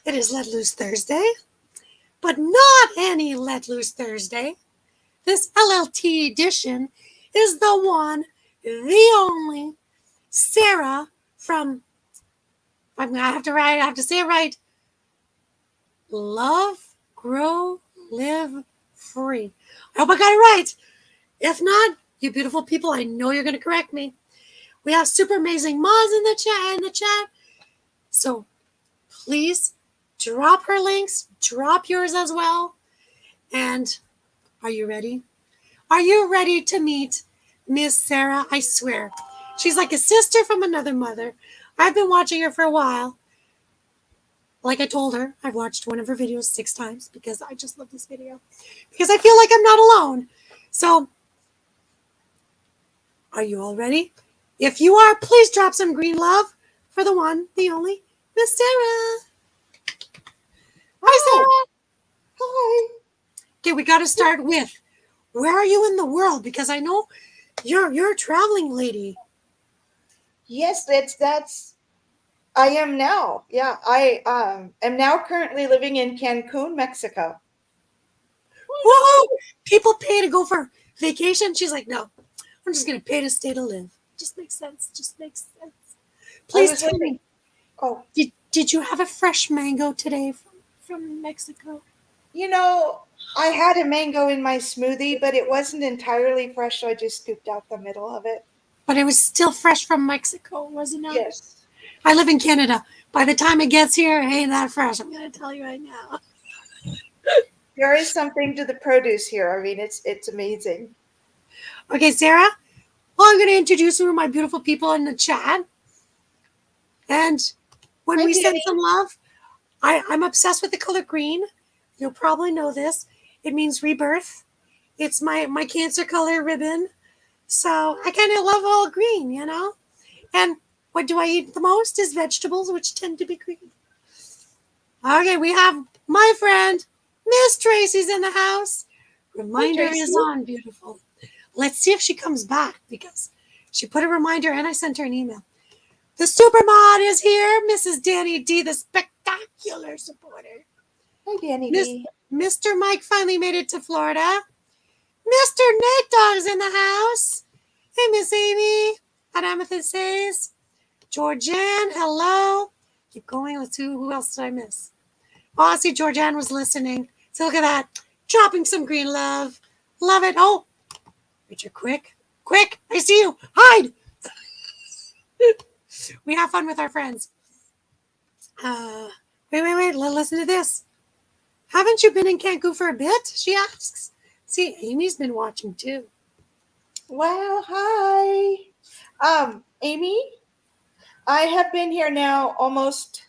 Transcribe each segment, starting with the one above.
It is Let Loose Thursday, but not any Let Loose Thursday. This LLT edition is the one, the only, Sarah from, I have to say it right, Love, Grow, Live Free. I hope I got it right. If not, you beautiful people, I know you're going to correct me. We have super amazing mods in the chat. So please drop her links, drop yours as well. And are you ready? Are you ready to meet Miss Sarah? I swear. She's like a sister from another mother. I've been watching her for a while. Like I told her, I've watched one of her videos 6 times because I just love this video. Because I feel like I'm not alone. So, are you all ready? If you are, please drop some green love for the one, the only, Miss Sarah. Hi, Sarah. Hi. Okay, we got to start with, where are you in the world? Because I know you're a traveling lady. Yes, that's I am now. Yeah, I am now currently living in Cancun, Mexico. Whoa! People pay to go for vacation. She's like, no, I'm just going to pay to stay to live. Just makes sense. Please tell me. Oh, did you have a fresh mango today from Mexico? You know, I had a mango in my smoothie, but it wasn't entirely fresh, so I just scooped out the middle of it. But it was still fresh from Mexico, wasn't it? Yes. I live in Canada. By the time it gets here, it ain't that fresh. I'm going to tell you right now. There is something to the produce here. I mean, it's amazing. Okay, Sarah. Well, I'm going to introduce you to my beautiful people in the chat. And when we send some love, I'm obsessed with the color green. You'll probably know this. It means rebirth. It's my Cancer color ribbon. So I kind of love all green, you know? And what do I eat the most is vegetables, which tend to be green. Okay, we have my friend, Miss Tracy's in the house. Reminder is on, beautiful. Let's see if she comes back because she put a reminder and I sent her an email. The super mod is here, Mrs. Danny D, the spectacular supporter. Hi, Danny D. Mr. Mike finally made it to Florida. Mr. Nate Dogg's in the house. Hey, Miss Amy. At Amethyst says. Georgianne, hello. Keep going. Let's see who else did I miss. Oh, I see Georgianne was listening. So look at that. Dropping some green love. Love it. Oh, Richard, quick. I see you. Hide. We have fun with our friends. Wait. Listen to this. Haven't you been in Cancun for a bit? She asks. See, Amy's been watching too. Well, hi. Amy, I have been here now almost,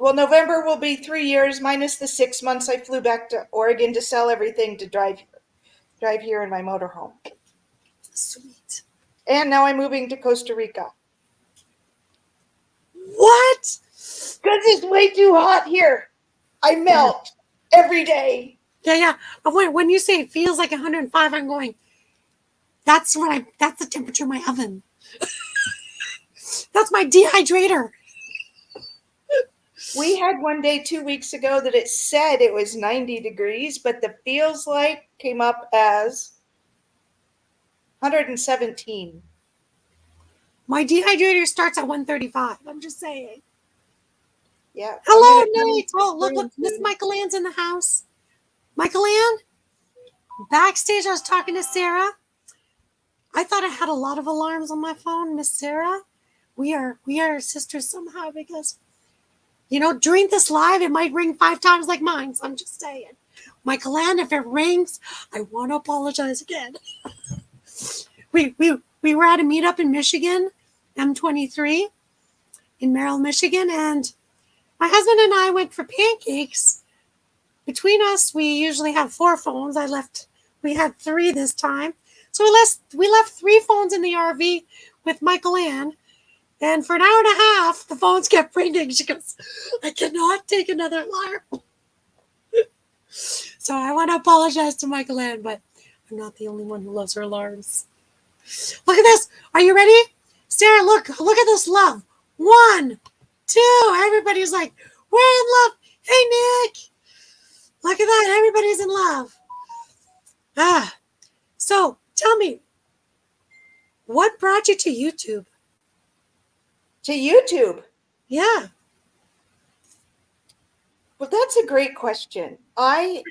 November will be 3 years minus the 6 months I flew back to Oregon to sell everything to drive here in my motorhome. Sweet. And now I'm moving to Costa Rica. What? Because it's way too hot here. I melt every day. Yeah. When you say it feels like 105, I'm going, that's the temperature of my oven. That's my dehydrator. We had one day 2 weeks ago that it said it was 90 degrees, but the feels like came up as 117. My dehydrator starts at 135. I'm just saying. Yeah. Hello, Nate. Oh, look. Miss Michael Ann's in the house. Michael Ann? Backstage, I was talking to Sarah. I thought I had a lot of alarms on my phone, Miss Sarah. We are sisters somehow because, during this live, it might ring 5 times like mine. So I'm just saying. Michael Ann, if it rings, I want to apologize again. We were at a meetup in Michigan, M23, in Merrill, Michigan, and my husband and I went for pancakes. Between us, we usually have 4 phones. We had 3 this time. So we left 3 phones in the RV with Michael Ann. And for an hour and a half, the phones kept ringing. She goes, I cannot take another alarm. So I want to apologize to Michael Ann, but I'm not the only one who loves her alarms. Look at this. Are you ready? Sarah, look at this love. 1, too. Everybody's like, we're in love. Hey, Nick, look at that. Everybody's in love. Ah, so tell me, what brought you to YouTube? To YouTube. Yeah. Well, that's a great question. I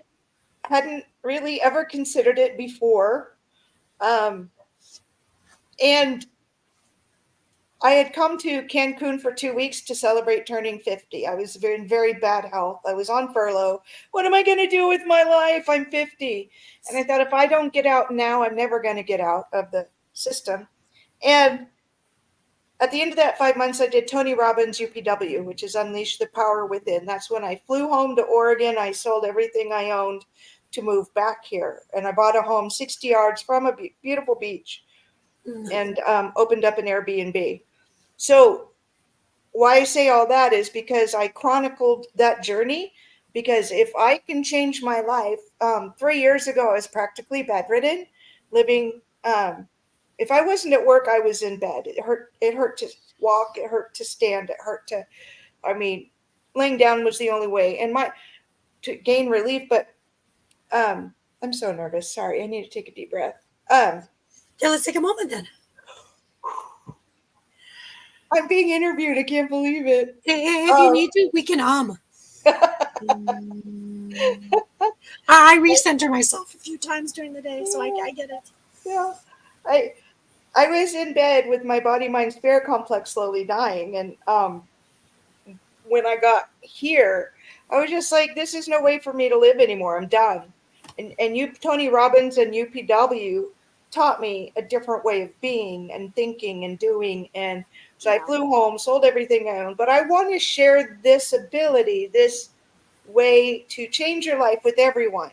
hadn't really ever considered it before. And I had come to Cancun for 2 weeks to celebrate turning 50. I was in very bad health. I was on furlough. What am I going to do with my life? I'm 50. And I thought, if I don't get out now, I'm never going to get out of the system. And at the end of that 5 months, I did Tony Robbins' UPW, which is Unleash the Power Within. That's when I flew home to Oregon. I sold everything I owned to move back here. And I bought a home 60 yards from a beautiful beach and opened up an Airbnb. So why I say all that is because I chronicled that journey. Because if I can change my life, 3 years ago, I was practically bedridden, living. If I wasn't at work, I was in bed. It hurt. It hurt to walk. It hurt to stand. It hurt to. I mean, laying down was the only way, and to gain relief. But I'm so nervous. Sorry, I need to take a deep breath. Yeah, let's take a moment then. I'm being interviewed. I can't believe it. If you need to, we can I recenter myself a few times during the day, so I get it. Yeah. I was in bed with my body mind spirit complex slowly dying, and when I got here, I was just like, this is no way for me to live anymore. I'm done. And you, Tony Robbins and UPW taught me a different way of being and thinking and doing. And so I flew home, sold everything I owned. But I want to share this ability, this way to change your life with everyone.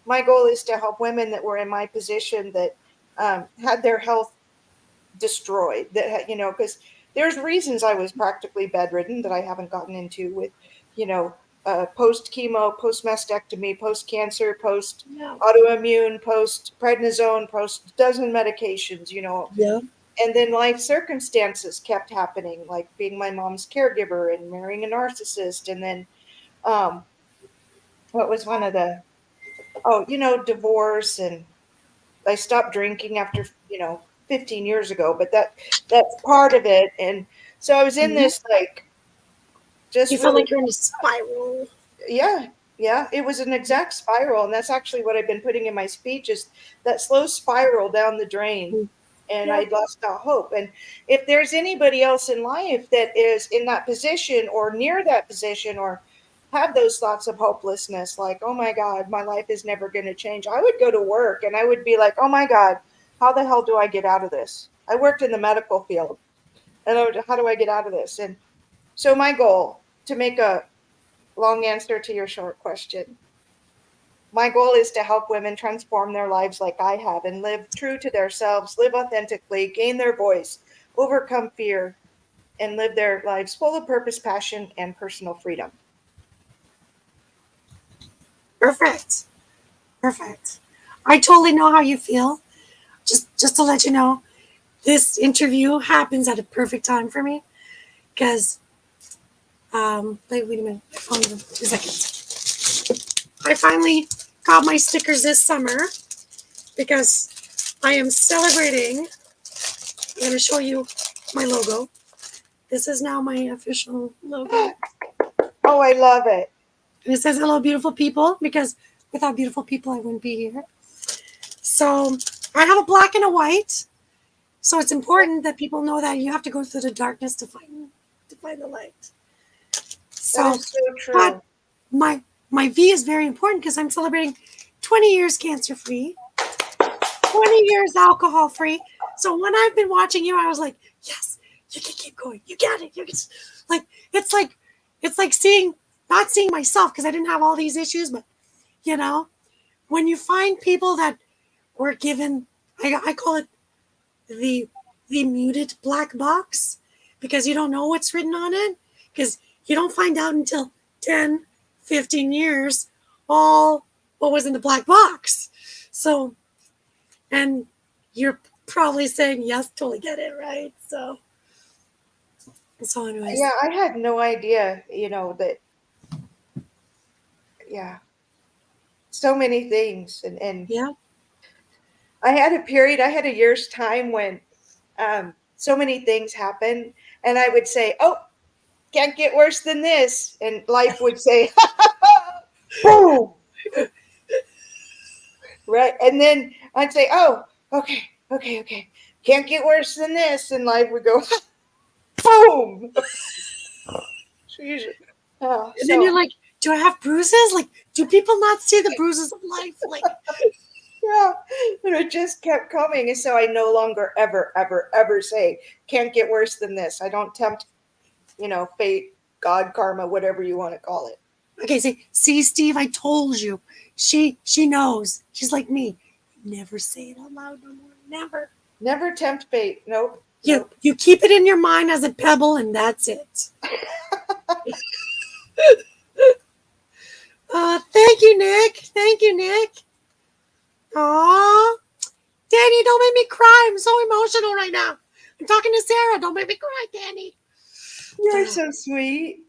My goal is to help women that were in my position that had their health destroyed, that, because there's reasons I was practically bedridden that I haven't gotten into with, post chemo, post mastectomy, post cancer, post autoimmune, post prednisone, post dozen medications, Yeah. and then life circumstances kept happening, like being my mom's caregiver and marrying a narcissist, and then what was one of the divorce, and I stopped drinking after 15 years ago, but that's part of it. And so I was in this just You feel really, like you're in a spiral. yeah, it was an exact spiral, and that's actually what I've been putting in my speech, is that slow spiral down the drain. And I lost all hope. And if there's anybody else in life that is in that position or near that position, or have those thoughts of hopelessness, like, oh my God, my life is never going to change, I would go to work and I would be like, oh my God, how the hell do I get out of this? I worked in the medical field, and how do I get out of this? And so my goal, to make a long answer to your short question, my goal is to help women transform their lives like I have, and live true to themselves, live authentically, gain their voice, overcome fear, and live their lives full of purpose, passion, and personal freedom. Perfect. I totally know how you feel. Just to let you know, this interview happens at a perfect time for me, because wait a minute, my phone's in 2 seconds. I finally got my stickers this summer because I am celebrating. I'm going to show you my logo. This is now my official logo. Oh, I love it. And it says hello, beautiful people, because without beautiful people, I wouldn't be here. So I have a black and a white. So it's important that people know that you have to go through the darkness to find the light. So, That is so true. but my V is very important because I'm celebrating 20 years cancer free, 20 years alcohol free. So when I've been watching you, I was like, yes, you can keep going. You got it. You can, it's like not seeing myself, because I didn't have all these issues, but when you find people that were given, I call it the muted black box, because you don't know what's written on it, because you don't find out until 10, 15 years all what was in the black box. So, and you're probably saying, yes, totally get it, right? So So, anyways. Yeah, I had no idea, that, yeah, so many things. And Yeah. I had a year's time when so many things happened, and I would say, oh, can't get worse than this. And life would say, boom, right? And then I'd say, oh, okay, okay, okay. Can't get worse than this. And life would go, boom. Jesus. And then you're So, like, do I have bruises? Like, do people not see the bruises of life? Like, yeah, but it just kept coming. And so I no longer ever, ever, ever say, can't get worse than this. I don't tempt, fate, God, karma, whatever you want to call it. okay, see, Steve, I told you. She knows. She's like me. Never say it out loud no more. Never. Never tempt fate. Nope. You keep it in your mind as a pebble, and that's it. Thank you, Nick. Thank you, Nick. Aw. Danny, don't make me cry. I'm so emotional right now. I'm talking to Sarah. Don't make me cry, Danny. You're so sweet.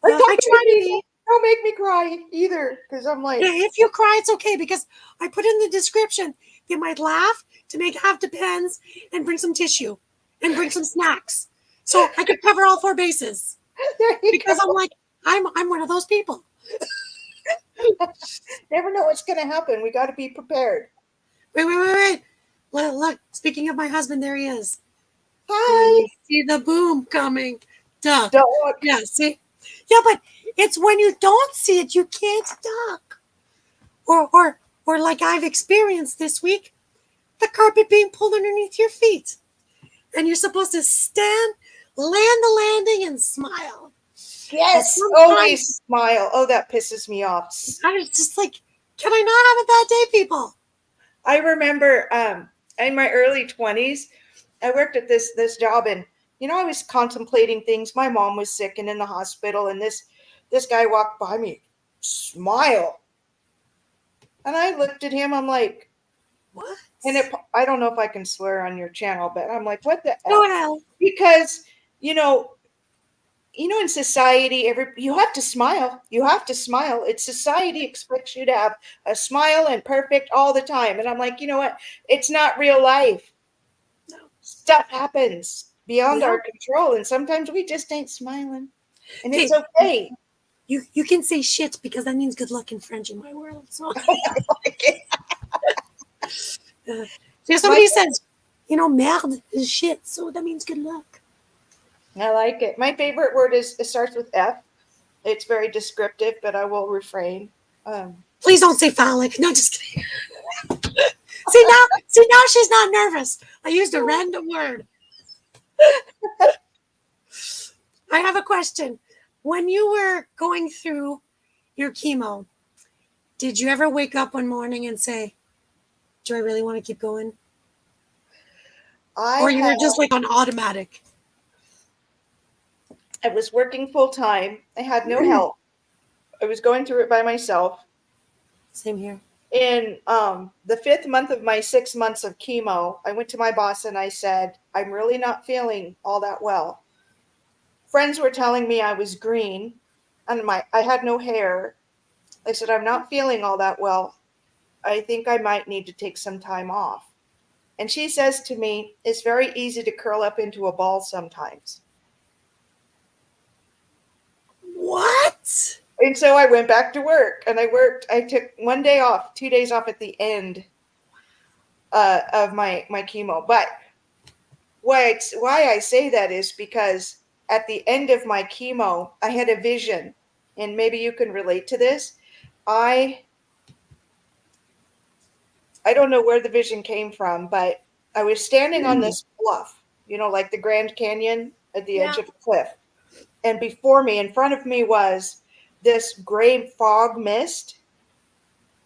I try to be. Don't make me cry either, because I'm like, Yeah, if you cry, it's okay because I put in the description. You might laugh to make half the pens and bring some tissue and bring some snacks. So I could cover all 4 bases. there you Because go. I'm like, I'm one of those people. Never know what's going to happen. We got to be prepared. Wait. Look, speaking of my husband, there he is. Hi. You see the boom coming. Duck. Dog. Yeah, see? Yeah, but it's when you don't see it, you can't duck. Or like I've experienced this week, the carpet being pulled underneath your feet. And you're supposed to stand, land the landing, and smile. Yes. Always smile. Oh, that pisses me off. I was just like, can I not have a bad day, people? I remember in my early 20s, I worked at this job, and I was contemplating things. My mom was sick and in the hospital, and this guy walked by me, smile. And I looked at him, I'm like, What? and I don't know if I can swear on your channel, but I'm like, what the Go F? ahead. Because, in society, you have to smile. You have to smile. It's society expects you to have a smile and perfect all the time. And I'm like, you know what? It's not real life. No. Stuff happens beyond Yeah. our control, and sometimes we just ain't smiling. And Hey, it's okay. you can say shit because that means good luck in French in my world. So somebody says, merde is shit, so that means good luck. I like it. My favorite word it starts with F. It's very descriptive, but I will refrain. Please don't say phallic. No, just kidding. See now she's not nervous. I used a random word. I have a question. When you were going through your chemo, did you ever wake up one morning and say, do I really want to keep going? Or you were just like on automatic? I was working full time. I had no help. I was going through it by myself. Same here. In the 5th month of my 6 months of chemo, I went to my boss and I said, I'm really not feeling all that well. Friends were telling me I was green and I had no hair. I said, I'm not feeling all that well. I think I might need to take some time off. And she says to me, it's very easy to curl up into a ball sometimes. What? And so I went back to work and I worked. I took 1 day off, 2 days off at the end of my chemo. But why I say that is because at the end of my chemo, I had a vision, and maybe you can relate to this. I don't know where the vision came from, but I was standing on this bluff, like the Grand Canyon at the edge of a cliff. And before me, in front of me, was this gray fog mist,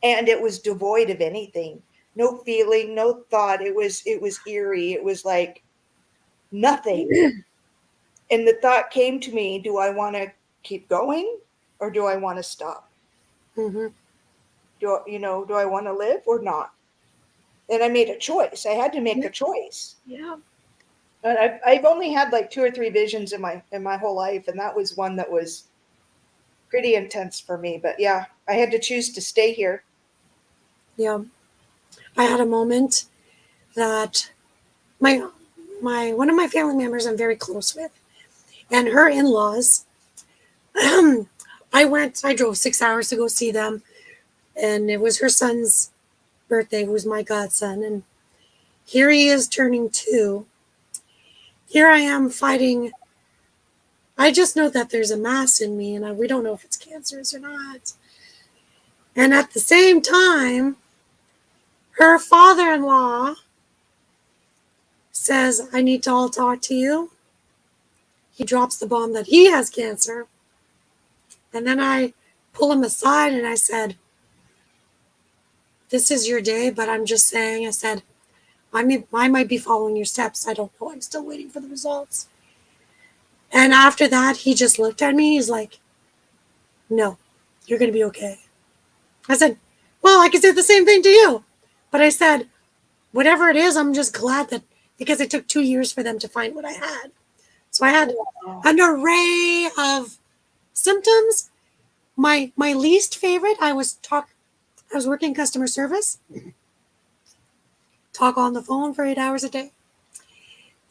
and it was devoid of anything. No feeling, no thought. It was eerie. It was like nothing. And the thought came to me, do I want to keep going or do I want to stop? Mm-hmm. Do I want to live or not? And I made a choice. I had to make a choice. Yeah. And I've only had like 2 or 3 visions in my whole life, and that was one that was pretty intense for me. But yeah, I had to choose to stay here. Yeah. I had a moment that my one of my family members I'm very close with, and her in-laws, I drove 6 hours to go see them, and it was her son's birthday, who's my godson, and here he is turning 2. Here I am fighting. I just know that there's a mass in me, and we don't know if it's cancerous or not. And at the same time, her father-in-law says, I need to all talk to you. He drops the bomb that he has cancer. And then I pull him aside and I said, this is your day, but I'm just saying, I said, I might be following your steps. I don't know. I'm still waiting for the results. And after that, he just looked at me. He's like, no, you're going to be okay. I said, well, I can say the same thing to you. But I said, whatever it is, I'm just glad that, because it took 2 years for them to find what I had. So I had an array of symptoms. My least favorite, I was working customer service, talk on the phone for 8 hours a day.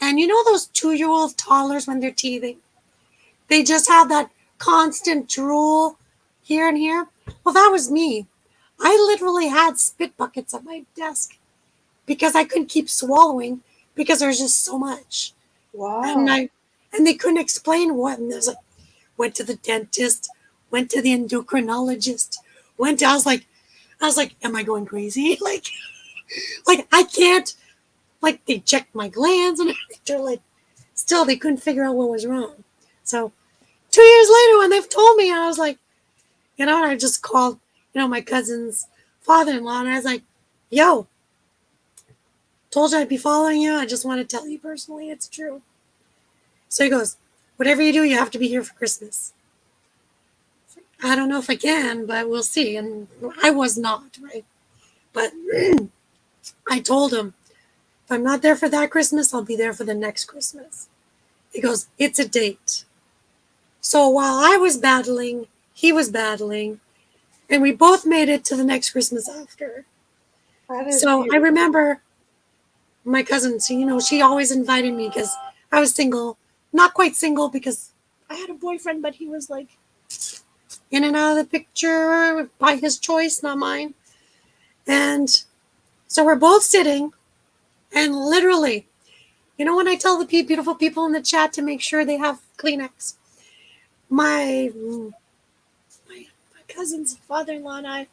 And you know those 2-year-old toddlers when they're teething? They just have that constant drool here and here. Well, that was me. I literally had spit buckets at my desk because I couldn't keep swallowing because there's just so much. Wow. And they couldn't explain what. And there's like, went to the dentist, went to the endocrinologist, I was like, am I going crazy? Like I can't, like they checked my glands and they're like, still they couldn't figure out what was wrong. So 2 years later when they've told me, I was like, and I just called, my cousin's father-in-law and I was like, yo, told you I'd be following you. I just want to tell you personally, it's true. So he goes, whatever you do, you have to be here for Christmas. I don't know if I can, but we'll see. And I was not, right? But I told him, if I'm not there for that Christmas, I'll be there for the next Christmas. He goes, it's a date. So while I was battling, he was battling, and we both made it to the next Christmas after. So beautiful. I remember my cousin, she always invited me because I was single. Not quite single because I had a boyfriend, but he was like in and out of the picture by his choice, not mine. And so we're both sitting, and literally, when I tell the beautiful people in the chat to make sure they have Kleenex, my cousin's father-in-law and I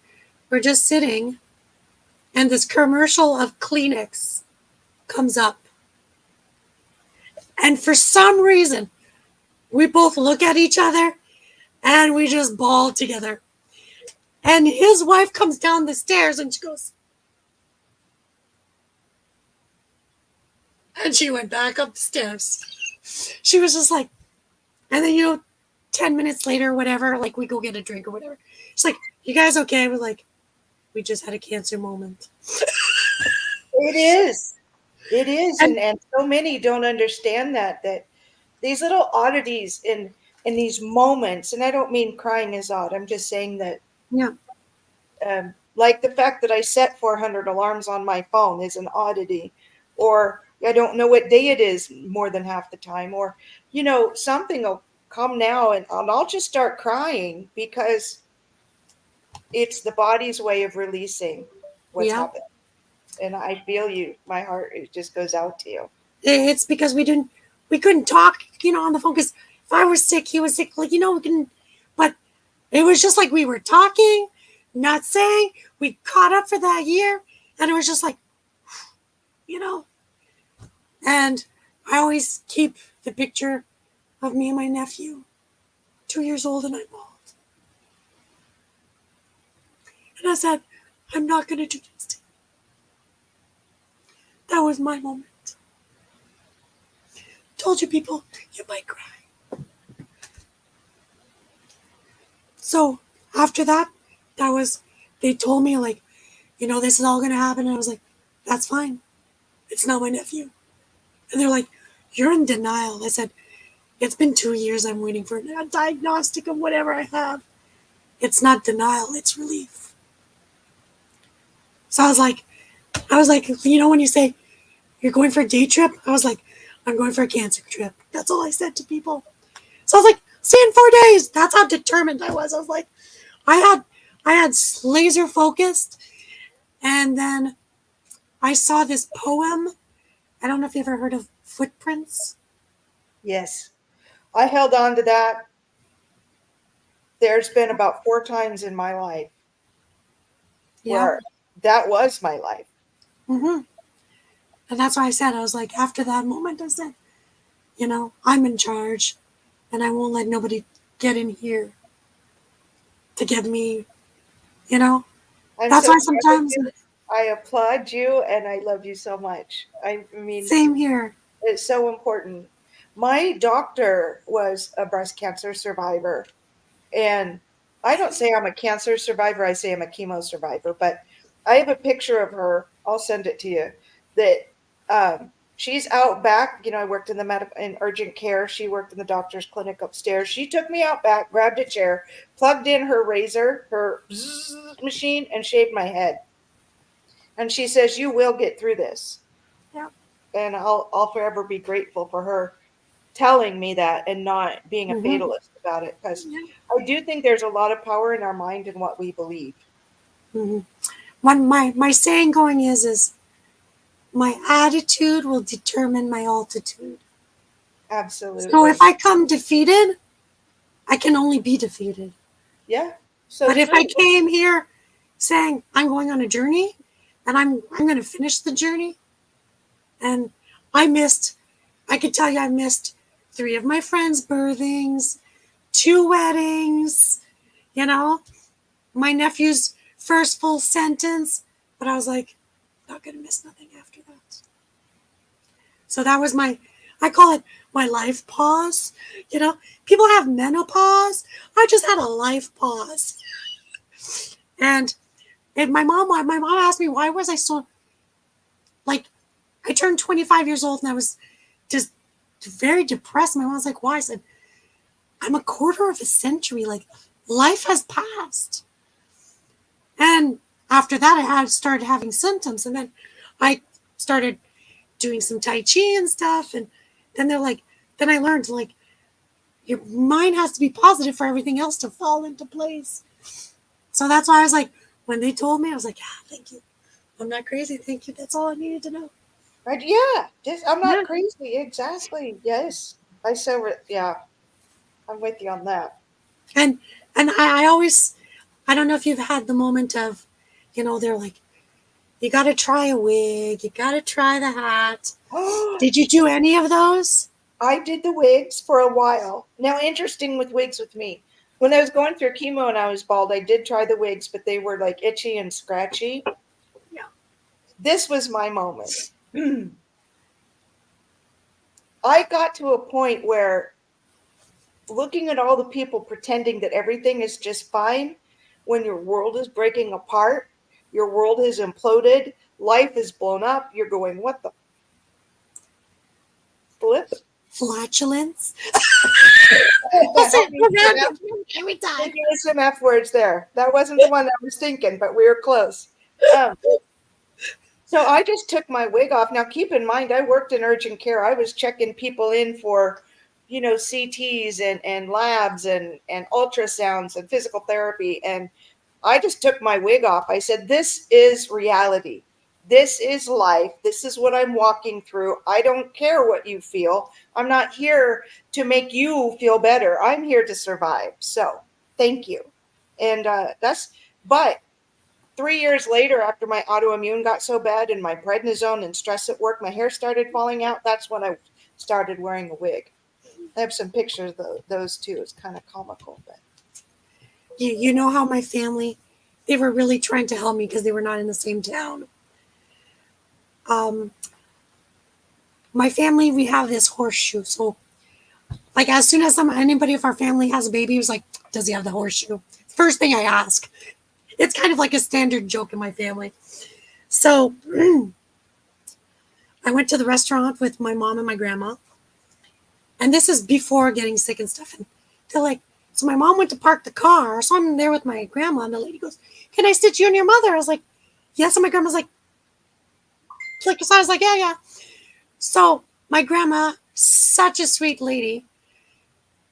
were just sitting, and this commercial of Kleenex comes up. And for some reason, we both look at each other and we just bawl together. And his wife comes down the stairs and she goes, and she went back up the stairs. She was just like, and then, 10 minutes later, whatever, like we go get a drink or whatever. She's like, you guys okay? We're like, we just had a cancer moment. It is. It is. And so many don't understand that these little oddities in these moments, and I don't mean crying is odd. I'm just saying that, yeah. Like the fact that I set 400 alarms on my phone is an oddity, or I don't know what day it is more than half the time, or, something will come now and I'll just start crying because it's the body's way of releasing what's happened. And I feel you. My heart, it just goes out to you. It's because we couldn't talk, on the phone, because if I was sick, he was sick, like, but it was just like we were talking, not saying, we caught up for that year, and it was just like, and I always keep the picture of me and my nephew, 2 years old and I'm bald. And I said, I'm not going to do this. That was my moment. Told you people, you might cry. So after that, they told me, like, this is all going to happen. And I was like, that's fine. It's not my nephew. And they're like, you're in denial. I said, it's been 2 years. I'm waiting for a diagnostic of whatever I have. It's not denial. It's relief. So I was like, when you say you're going for a day trip, I was like, I'm going for a cancer trip. That's all I said to people. So I was like, see you in 4 days. That's how determined I was. I was like, I had laser focused, and then I saw this poem. I don't know if you ever heard of Footprints. Yes. I held on to that. There's been about 4 times in my life Yeah. where that was my life. Mm-hmm. And that's why I said, I was like, after that moment, I said, I'm in charge, and I won't let nobody get in here to get me, you know. I'm That's so why proud of sometimes, you. I applaud you and I love you so much. I mean, same here. it's so important. My doctor was a breast cancer survivor. And I don't say I'm a cancer survivor, I say I'm a chemo survivor. But I have a picture of her. I'll send it to you. That she's out back. I worked in in urgent care. She worked in the doctor's clinic upstairs. She took me out back, grabbed a chair, plugged in her razor, her machine, and shaved my head. And she says, "You will get through this." Yeah. And I'll forever be grateful for her telling me that and not being a Mm-hmm. fatalist about it, because Yeah. I do think there's a lot of power in our mind and what we believe. Mm-hmm. My saying going is my attitude will determine my altitude. So if Absolutely. I come defeated, I can only be defeated. Yeah. So But if I true. came here saying I'm going on a journey and I'm going to finish the journey, and I could tell you I missed 3 of my friends' birthings, 2 weddings, you know, my nephew's first full sentence, but I was like, not going to miss nothing after that. So that was I call it my life pause. People have menopause. I just had a life pause. And my mom asked me, why was I so, like, I turned 25 years old and I was just very depressed. My mom was like, why? I said, I'm a quarter of a century. Like, life has passed. And after that, I started having symptoms. And then I started doing some Tai Chi and stuff. And then then I learned, like, your mind has to be positive for everything else to fall into place. So that's why I was like, when they told me, I was like, thank you. I'm not crazy. Thank you. That's all I needed to know. Right? Yeah. I'm Yeah. not crazy. Exactly. Yes. Yeah. I'm with you on that. And I always, I don't know if you've had the moment of, they're like, you got to try a wig, you got to try the hat. Did you do any of those? I did the wigs for a while. Now, interesting with wigs with me. When I was going through chemo and I was bald, I did try the wigs, but they were like itchy and scratchy. Yeah. This was my moment. I got to a point where looking at all the people pretending that everything is just fine when your world is breaking apart, your world has imploded, life is blown up, you're going, what the flip? Flatulence. Help Listen, me we're with some random every time. thinking of some F words there. That wasn't the one I was thinking, but we were close. Um, so I just took my wig off. Now, keep in mind, I worked in urgent care. I was checking people in for, CTs and labs and ultrasounds and physical therapy. And I just took my wig off. I said, this is reality. This is life. This is what I'm walking through. I don't care what you feel. I'm not here to make you feel better. I'm here to survive. So thank you. And but 3 years later, after my autoimmune got so bad and my prednisone and stress at work, my hair started falling out. That's when I started wearing a wig. I have some pictures of those too. It's kind of comical, but You know how my family, they were really trying to help me because they were not in the same town. Um, my family, we have this horseshoe. So, like, as soon as anybody of our family has a baby, it was like, does he have the horseshoe? First thing I ask. It's kind of like a standard joke in my family. So I went to the restaurant with my mom and my grandma, And this is before getting sick and stuff. And they're like, so my mom went to park the car. So I'm there with my grandma, and the lady goes, "Can I sit you and your mother?" I was like, "Yes." And my grandma's like, so I was like, "Yeah, yeah." So my grandma, such a sweet lady,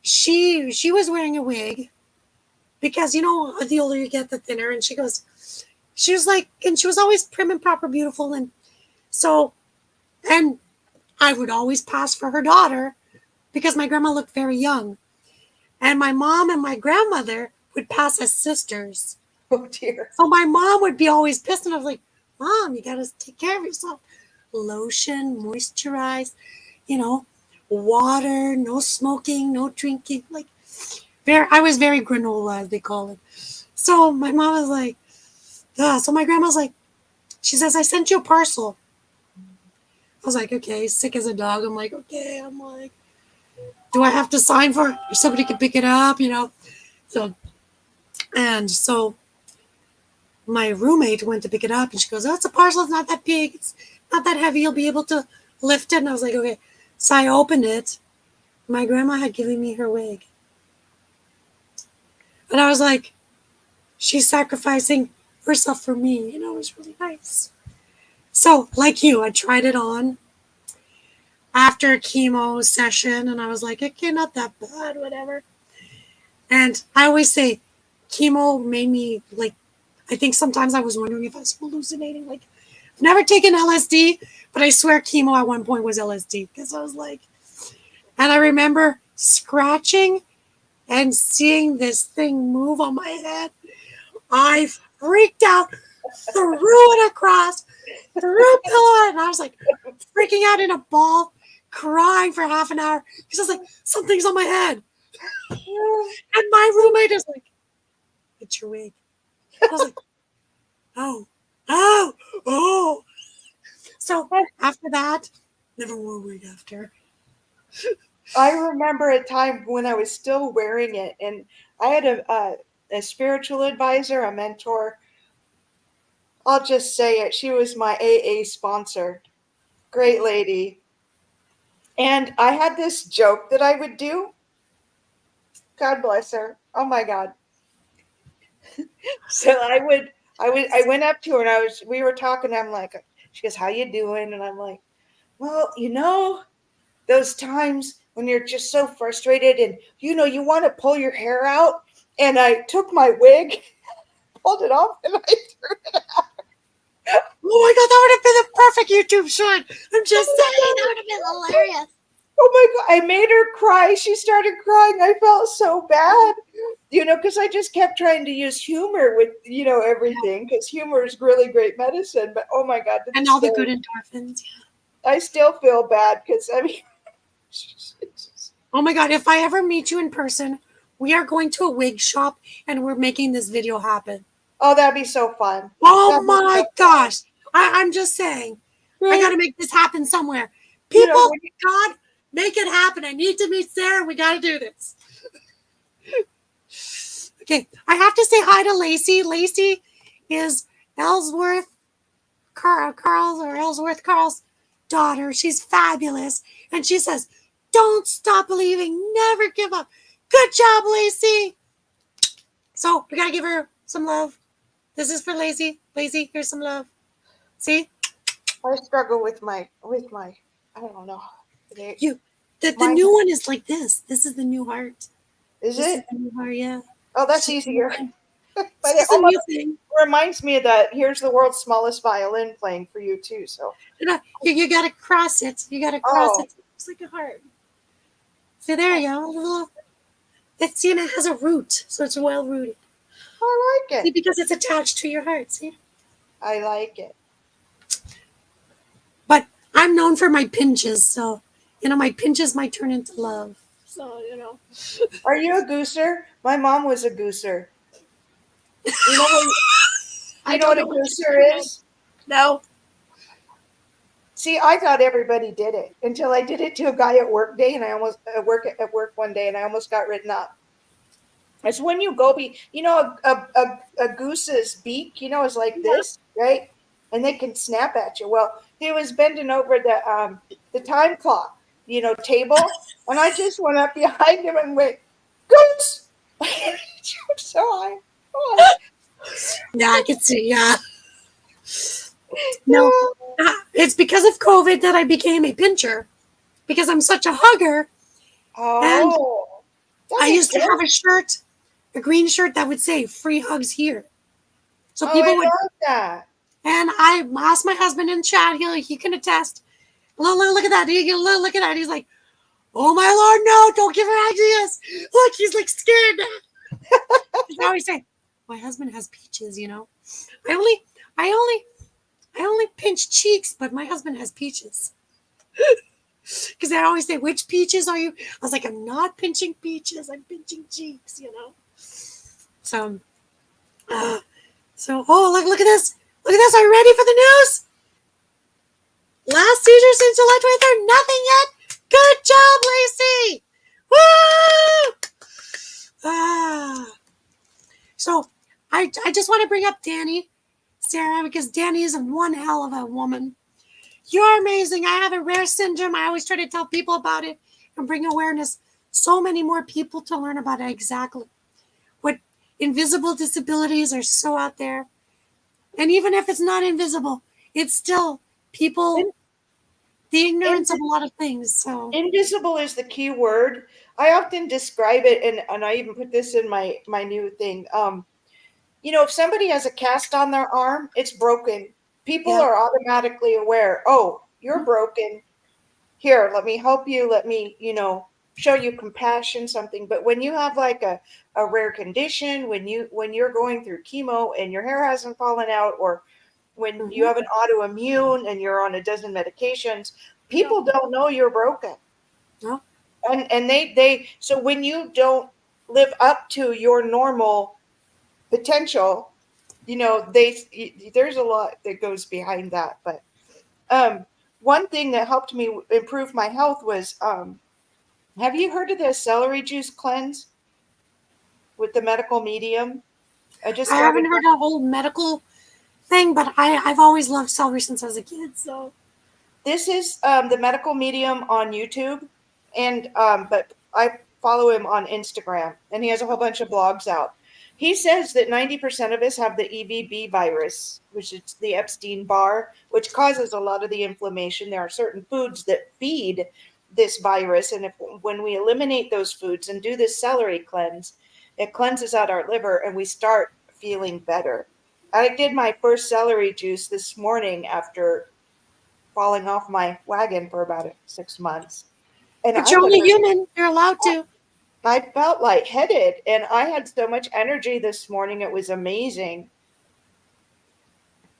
she was wearing a wig because the older you get, the thinner. And she was like, and she was always prim and proper, beautiful, and so, and I would always pass for her daughter because my grandma looked very young. And my mom and my grandmother would pass as sisters. Oh dear. So my mom would be always pissed, and I was like, "Mom, you gotta take care of yourself. Lotion, moisturize, water, no smoking, no drinking." Like, I was very granola, as they call it. So my mom was like, "Ugh." So my grandma's like, she says, "I sent you a parcel." I was like, "Okay." Sick as a dog. I'm like, "Okay." I'm like, "Do I have to sign for it? Or somebody can pick it up?" So my roommate went to pick it up, and she goes, "Oh, it's a parcel. It's not that big. It's not that heavy. You'll be able to lift it." And I was like, "Okay." So I opened it. My grandma had given me her wig. And I was like, she's sacrificing herself for me. It was really nice. So, like you, I tried it on after a chemo session, and I was like, "Okay, not that bad, whatever." And I always say, chemo made me, like, I think sometimes I was wondering if I was hallucinating. Like, I've never taken LSD, but I swear chemo at one point was LSD because I was like, and I remember scratching and seeing this thing move on my head. I freaked out, threw it across, threw a pillow, and I was like freaking out in a ball, crying for half an hour because I was like, something's on my head. And my roommate is like, "It's your wig." I was like, "Oh, oh, oh." So after that, never wore a wig after. I remember a time when I was still wearing it, and I had a spiritual advisor, a mentor. I'll just say it. She was my AA sponsor. Great lady. And I had this joke that I would do. God bless her. Oh my God. So I went up to her, and we were talking. I'm like, she goes, "How you doing?" And I'm like, "Well, those times when you're just so frustrated, and you want to pull your hair out." And I took my wig, pulled it off, and I threw it. Oh my God, that would have been the perfect YouTube short. I'm just saying, that would have been hilarious. Oh my God, I made her cry. She started crying. I felt so bad, because I just kept trying to use humor with, everything, because humor is really great medicine. But oh my God, And all the good endorphins. I still feel bad because, I mean, Oh my God, if I ever meet you in person, we are going to a wig shop and we're making this video happen. oh, that'd be so fun. Oh That'd be my so gosh. I'm just saying, I got to make this happen somewhere. You know, People, when God, make it happen. I need to meet Sarah. We got to do this. Okay, I have to say hi to Lacey. Lacey is Ellsworth Carl's daughter. She's fabulous. And she says, "Don't stop believing. Never give up." Good job, Lacey. So we got to give her some love. This is for Lacey. Lacey, here's some love. See? I struggle with my, I don't know. The new one is like this. This is the new heart. Is This it? is the new heart, yeah. Oh, that's easier. But It's a new thing. reminds me of that. Here's the world's smallest violin playing for you too. So You got to cross it. You got to cross it. It's like a heart. So there you go. It has a root, so it's well rooted. I like See, it. because it's attached to your heart. See? I like it. But I'm known for my pinches, so my pinches might turn into love. So Are you a gooser? My mom was a gooser. You know what? You know what a gooser is? No. See, I thought everybody did it until I did it to a guy at work day, and I almost at work one day, and I almost got written up. It's when you go a goose's beak, is like this, right? And they can snap at you. Well, he was bending over the time clock, table, and I just went up behind him and went, "Goose!" So I Yeah, I can see. Yeah. No, yeah. it's because of COVID that I became a pincher because I'm such a hugger. And Oh, that I makes used to sense. have a shirt, a green shirt that would say free hugs here. So Oh, I people would, love that. and I asked my husband in chat, he can attest. Look at that. Look at that. He's like, oh my Lord, no, don't give her ideas. Look, he's like scared now. I always say, my husband has peaches, I only, I only, I only pinch cheeks, but my husband has peaches. Because I always say, which peaches are you? I was like, I'm not pinching peaches, I'm pinching cheeks. So, uh, look at this. Look at this. Are you ready for the news? Last seizure since July 23rd. Nothing yet. Good job, Lacey. Woo! Ah. So, I just want to bring up Danny, Sarah, because Danny is one hell of a woman. You're amazing. I have a rare syndrome. I always try to tell people about it and bring awareness. So many more people to learn about it exactly. What invisible disabilities are so out there. And even if it's not invisible, it's still people, In, the ignorance in, of a lot of things. So, invisible is the key word. I often describe it, and I even put this in my new thing. If somebody has a cast on their arm, it's broken. People yeah. are automatically aware. Oh, you're broken. Here, let me help you. Let me, show you compassion, something. But when you have like a rare condition, when you're going through chemo and your hair hasn't fallen out, or when you Mm-hmm. have an autoimmune and you're on a dozen medications, Yeah. people don't know you're broken. No. And they so when you don't live up to your normal potential, there's a lot that goes behind that. But um one thing that helped me improve my health was, have you heard of the celery juice cleanse with the medical medium? I just I started. haven't heard a whole medical thing, but I've always loved celery since I was a kid. So, This is the medical medium on YouTube, and but I follow him on Instagram, and he has a whole bunch of blogs out. He says that 90% of us have the EBV virus, which is the Epstein Barr, which causes a lot of the inflammation. There are certain foods that feed this virus, and when we eliminate those foods and do this celery cleanse, it cleanses out our liver, and we start feeling better. I did my first celery juice this morning after falling off my wagon for about 6 months. And but you're only human. You're allowed to. I felt lightheaded, and I had so much energy this morning. It was amazing.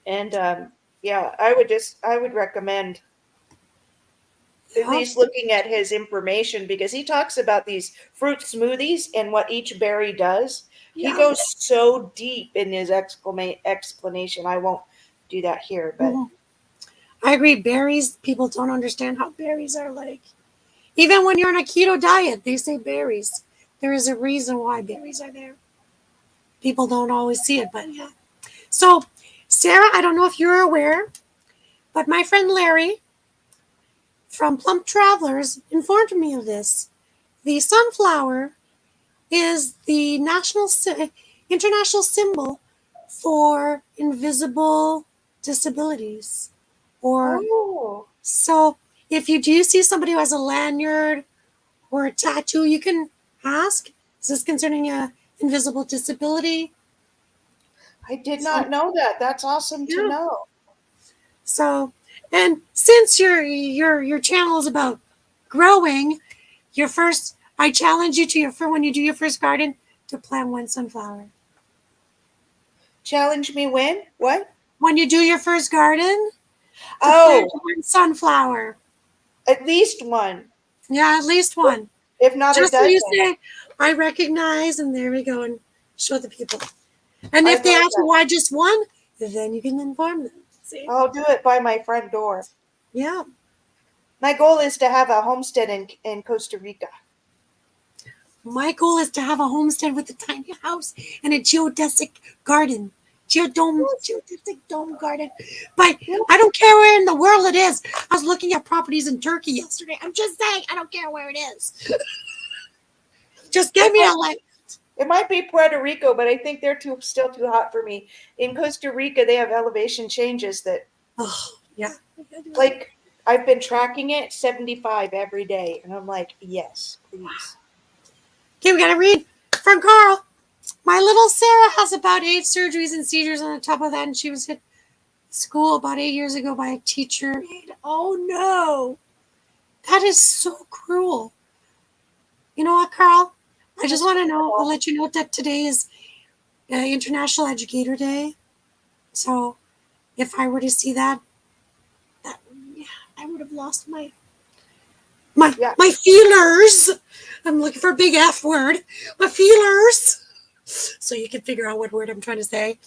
And yeah, I would recommend at Yeah. least looking at his information, because he talks about these fruit smoothies and what each berry does. He Yeah. goes so deep in his explanation. I won't do that here, but Mhm. I agree. Berries, people don't understand how berries are like. Even when you're on a keto diet, they say berries. There is a reason why berries are there. People don't always see it, but yeah. So, Sarah, I don't know if you're aware, but my friend Larry from Plump Travelers informed me of this. The sunflower is the international symbol for invisible disabilities. Or oh, so if you do see somebody who has a lanyard or a tattoo, you can ask, is this concerning a invisible disability? I did So not know that. That's awesome to yeah. know. So and since your channel is about growing, your first I challenge you to your for when you do your first garden to plant one sunflower. Challenge me when? What? When you do your first garden, to plant Oh, one sunflower. at least one, Yeah, at least one. if not a Just so you dozen. say, I recognize, and there we go, and show the people. And I if they love ask you that. why just one, then you can inform them. See? I'll do it by my front door. Yeah. My goal is to have a homestead in Costa Rica. My goal is to have a homestead with a tiny house and a geodesic garden. geodesic dome garden. But I don't care where in the world it is. I was looking at properties in Turkey yesterday. I'm just saying, I don't care where it is. Just give me a land. It might be Puerto Rico, but I think they're still too hot for me. In Costa Rica, they have elevation changes that, Oh, yeah. like, I've been tracking it 75 every day, and I'm like, yes, please. Okay, we gotta read from Carl. My little Sarah has about 8 surgeries and seizures on the top of that, and she was hit school about 8 years ago by a teacher. Oh no, that is so cruel. You know what, Carl? I just want to know. I'll let you know that today is International Educator Day. So, if I were to see that yeah, I would have lost my feelers. I'm looking for a big F word. My feelers. So you can figure out what word I'm trying to say.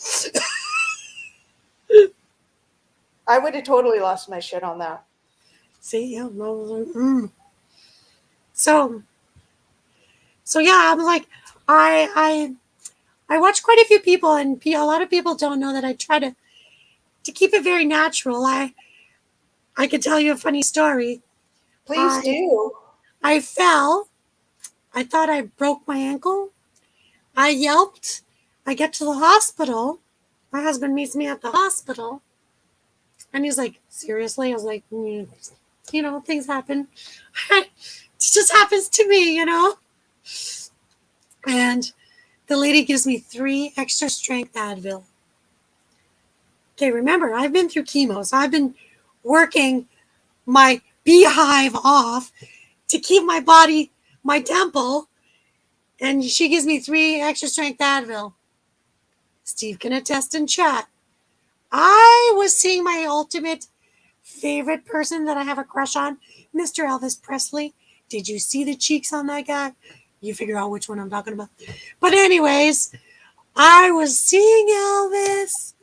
I would have totally lost my shit on that. See, yeah. So yeah, I'm like, I watch quite a few people, and a lot of people don't know that I try to keep it very natural. I could tell you a funny story. Please do. I fell. I thought I broke my ankle. I yelped. I get to the hospital. My husband meets me at the hospital. And he's like, seriously? I was like, you know, things happen. It just happens to me, you know? And the lady gives me 3 extra strength Advil. Okay, remember, I've been through chemo, so I've been working my beehive off to keep my body, my temple, and she gives me 3 extra strength Advil. Steve can attest in chat. I was seeing my ultimate favorite person that I have a crush on, Mr. Elvis Presley. Did you see the cheeks on that guy? You figure out which one I'm talking about. But anyways, I was seeing Elvis,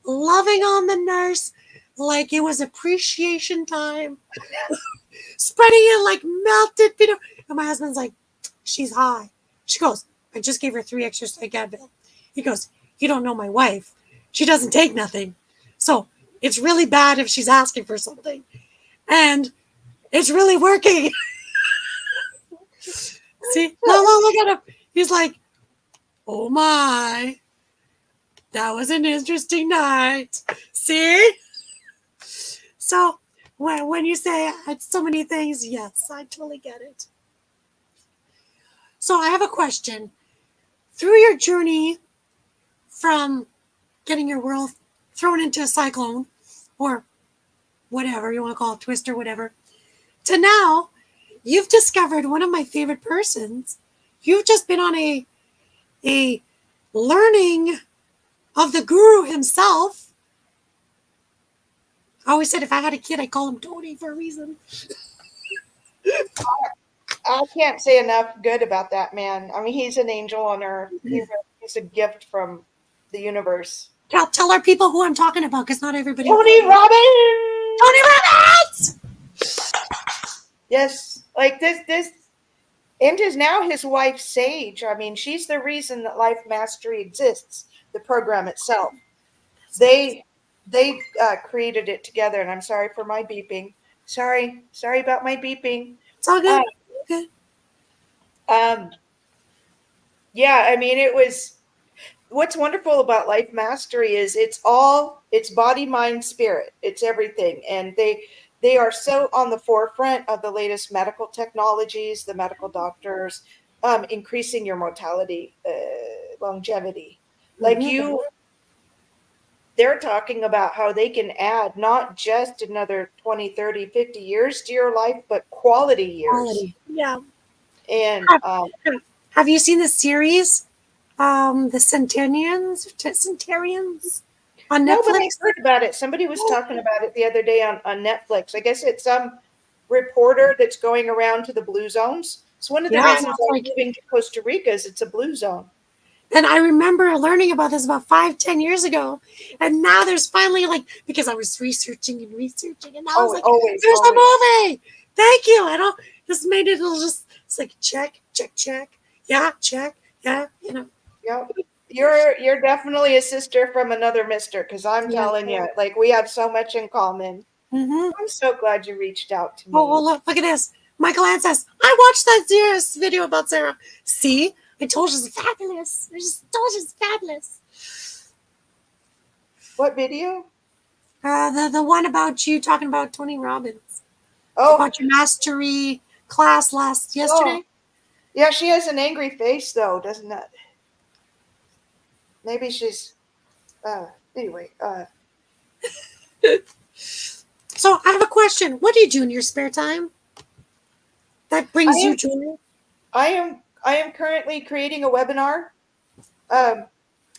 loving on the nurse like it was appreciation time, spreading it like melted peanut. And my husband's like, she's high. She goes, I just gave her 3 extra strength Advil. He goes, you don't know my wife. She doesn't take nothing. So it's really bad if she's asking for something. And it's really working. See? Look at him. He's like, oh my. That was an interesting night. See? So when you say so many things, yes, I totally get it. So I have a question. Through your journey from getting your world thrown into a cyclone, or whatever you want to call it, twist or whatever, to now, you've discovered one of my favorite persons. You've just been on a learning of the guru himself. I always said if I had a kid, I'd call him Tony for a reason. I can't say enough good about that man. I mean, he's an angel on earth. He's a gift from the universe. Tell our people who I'm talking about, because not everybody. Tony Robbins! Tony Robbins! Yes, like this, and is now his wife, Sage. I mean, she's the reason that Life Mastery exists, the program itself. They created it together, and I'm sorry for my beeping. Sorry about my beeping. It's all good. Good. Yeah, I mean, it was. What's wonderful about Life Mastery is it's body, mind, spirit. It's everything, and they are so on the forefront of the latest medical technologies. The medical doctors, increasing your mortality, longevity. Like they're talking about how they can add not just another 20, 30, 50 years to your life, but quality years. Quality. Yeah. And have you seen the series, the Centurions on Netflix? No, but I heard about it. Somebody was talking about it the other day on Netflix. I guess it's some reporter that's going around to the blue zones. So one of the reasons I'm moving to Costa Rica is it's a blue zone. And I remember learning about this about 5-10 years ago. And now there's finally, like, because I was researching, and now I was like, there's a movie. Thank you. I don't, this made it, it's like, check. Yeah, check. Yeah, you know. Yep. You're definitely a sister from another mister, because I'm Yeah. telling you, like, we have so much in common. Mm-hmm. I'm so glad you reached out to Oh, me. look at this. Michael Ann says, I watched that serious video about Sarah. See? I told you she's fabulous. I just told you she's fabulous. What video? The one about you talking about Tony Robbins. Oh, About your mastery class yesterday. oh, yeah. She has an angry face, though, doesn't it? Maybe she's. Anyway. So I have a question. What do you do in your spare time that I brings you am. joy? I am currently creating a webinar. Um.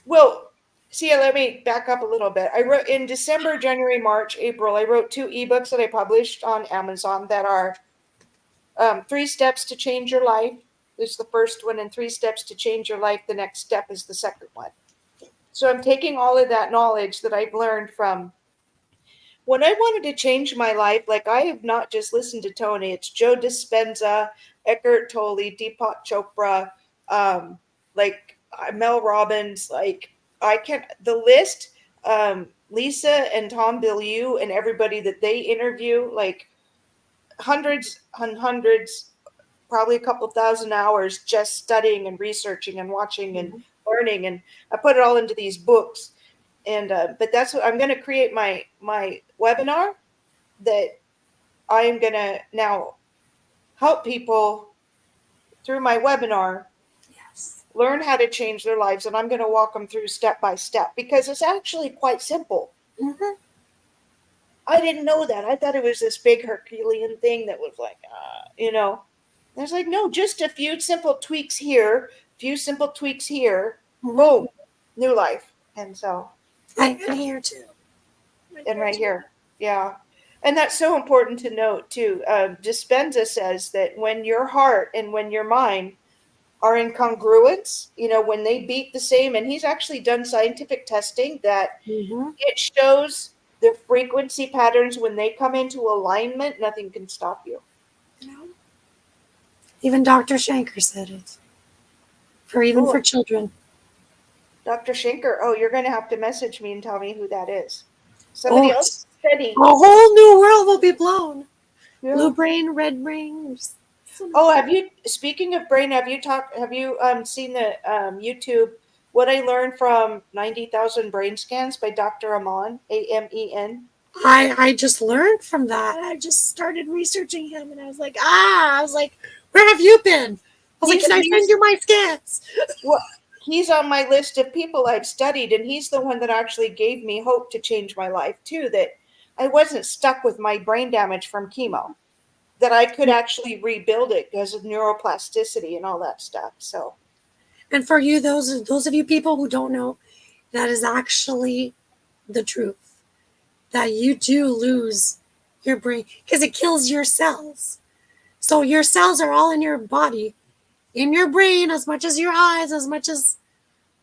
Well, see, let me back up a little bit. I wrote in December, January, March, April. I wrote 2 ebooks that I published on Amazon that are 3 steps to change your life. This is the first one, and 3 steps to change your life. The next step is the second one. So I'm taking all of that knowledge that I've learned from when I wanted to change my life. Like, I have not just listened to Tony, it's Joe Dispenza, Eckhart Tolle, Deepak Chopra, like Mel Robbins. Like, I can the list, Lisa and Tom Bilyeu and everybody that they interview, like hundreds and hundreds, probably a couple thousand hours just studying and researching and watching and Mhm. learning, and I put it all into these books. And but that's what I'm going to create, my webinar that I am going to now help people through my webinar Yes. learn how to change their lives, and I'm going to walk them through step by step, because it's actually quite simple. Mm-hmm. I didn't know that. I thought it was this big Herculean thing that was like, there's like, no, just a few simple tweaks here, few simple tweaks here, Mm-hmm. boom, new life. And so, I'm here too. I'm and here right too. here, yeah. And that's so important to note too. Dispenza says that when your heart and when your mind are in congruence, when they beat the same, and he's actually done scientific testing that Mm-hmm. it shows the frequency patterns when they come into alignment, nothing can stop you. No. Even Dr. Shanker said it. Even Oh, for children. Dr. Schenker. Oh, you're going to have to message me and tell me who that is. Somebody Oh, else a study. whole new world will be blown. Yeah. Blue brain, red brain. There's so many. Oh, speaking of brain, have you seen the YouTube, what I learned from 90,000 brain scans by Dr. Amen, Amen? I just learned from that. I just started researching him, and I was like, where have you been? I was like, He's can I send he's you my scans? well, he's on my list of people I've studied, and he's the one that actually gave me hope to change my life too, that I wasn't stuck with my brain damage from chemo, that I could actually rebuild it because of neuroplasticity and all that stuff. So, And for you, those of you people who don't know, that is actually the truth. That you do lose your brain because it kills your cells. So your cells are all in your body, in your brain, as much as your eyes, as much as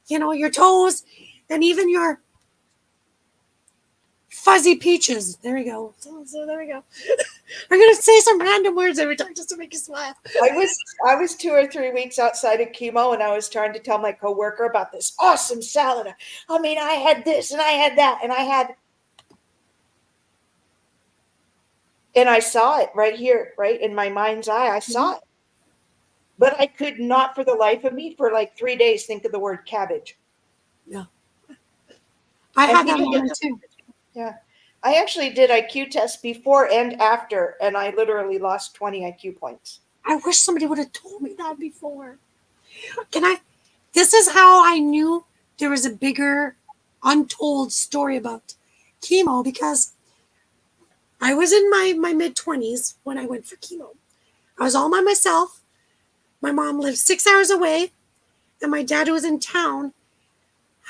your toes, and even your fuzzy peaches. There we go. So there we go. I'm gonna say some random words every time just to make you smile. I was 2 or 3 weeks outside of chemo, and I was trying to tell my coworker about this awesome salad. I mean, I had this and I had that and I saw it right here, right in my mind's eye. I Mhm. saw it, but I could not, for the life of me, for like 3 days, think of the word cabbage. Yeah, I And had that people get, moment too. yeah. I actually did IQ tests before and after, and I literally lost 20 IQ points. I wish somebody would have told me that before. Can I? This is how I knew there was a bigger, untold story about chemo because I was in my mid-20s when I went for chemo. I was all by myself. My mom lived 6 hours away, and my dad, who was in town,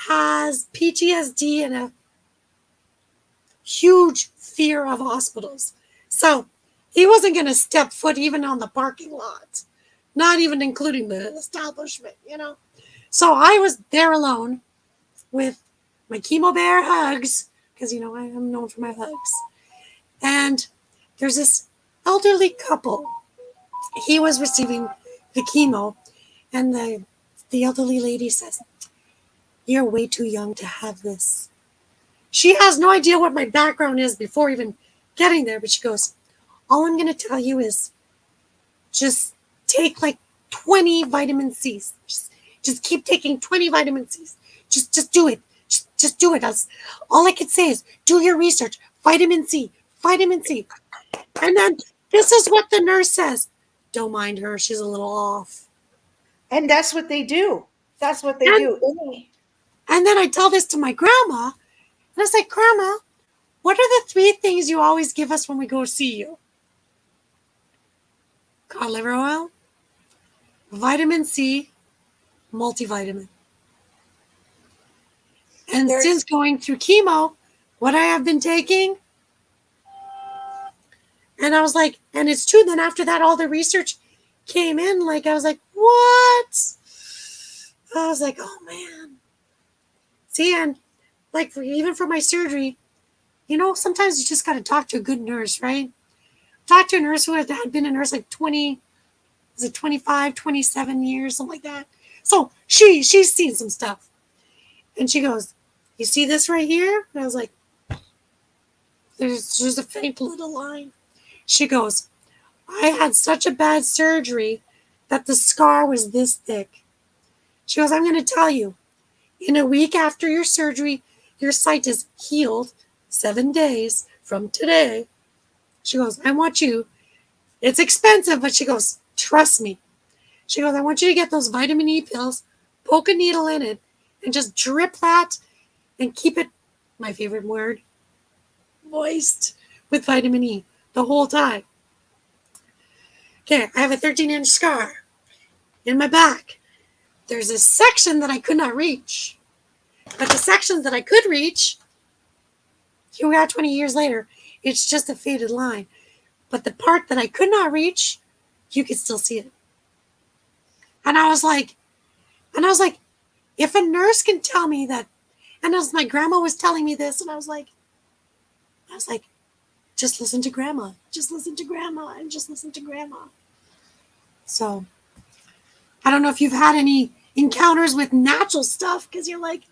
has PTSD and a huge fear of hospitals. So he wasn't going to step foot even on the parking lot, not even including the establishment. So I was there alone with my chemo bear hugs, because I am known for my hugs. And there's this elderly couple. He was receiving the chemo, and the elderly lady says, You're way too young to have this. She has no idea what my background is before even getting there, but she goes, all I'm going to tell you is just take like 20 vitamin C's. Just keep taking 20 vitamin C's. Just do it. Just do it. That's all I can say is do your research. Vitamin C, vitamin C. And then this is what the nurse says. Don't mind her. She's a little off. And that's what they do. That's what they do. And then I tell this to my grandma. And I say, Grandma, what are the 3 things you always give us when we go see you? Cod liver oil, vitamin C, multivitamin. And since going through chemo, what I have been taking, and I was like, and it's true. Then after that, all the research came in. Like, I was like, what? I was like, oh, man. See, and like, even for my surgery, sometimes you just got to talk to a good nurse, right? Talk to a nurse who had been a nurse like 25, 27 years, something like that. So she's seen some stuff. And she goes, you see this right here? And I was like, there's a faint little line. She goes, I had such a bad surgery that the scar was this thick. She goes, I'm going to tell you, in a week after your surgery, your sight is healed 7 days from today. She goes, I want you, it's expensive, but she goes, trust me. She goes, I want you to get those vitamin E pills, poke a needle in it, and just drip that and keep it, my favorite word, moist with vitamin E the whole time. Okay, I have a 13-inch scar in my back. There's a section that I could not reach. But the sections that I could reach, here we are 20 years later, it's just a faded line. But the part that I could not reach, you could still see it. And I was like, if a nurse can tell me that, and as my grandma was telling me this, and I was like, just listen to grandma. Just listen to grandma and just listen to grandma. So, I don't know if you've had any encounters with natural stuff, because you're like,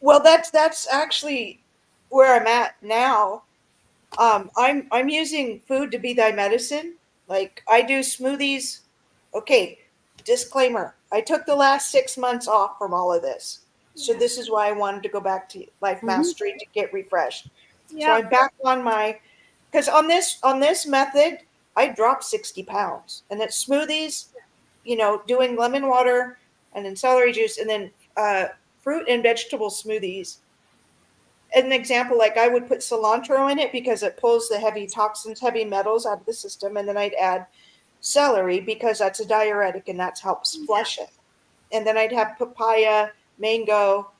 well, that's actually where I'm at now. I'm using food to be thy medicine. Like, I do smoothies. Okay, disclaimer. I took the last 6 months off from all of this. So this is why I wanted to go back to Life Mastery to get refreshed. So I'm back on because on this method, I dropped 60 pounds. And it's smoothies, doing lemon water and then celery juice and then fruit and vegetable smoothies. An example, like I would put cilantro in it because it pulls the heavy toxins, heavy metals out of the system. And then I'd add celery because that's a diuretic and that helps flush it. And then I'd have papaya, mango,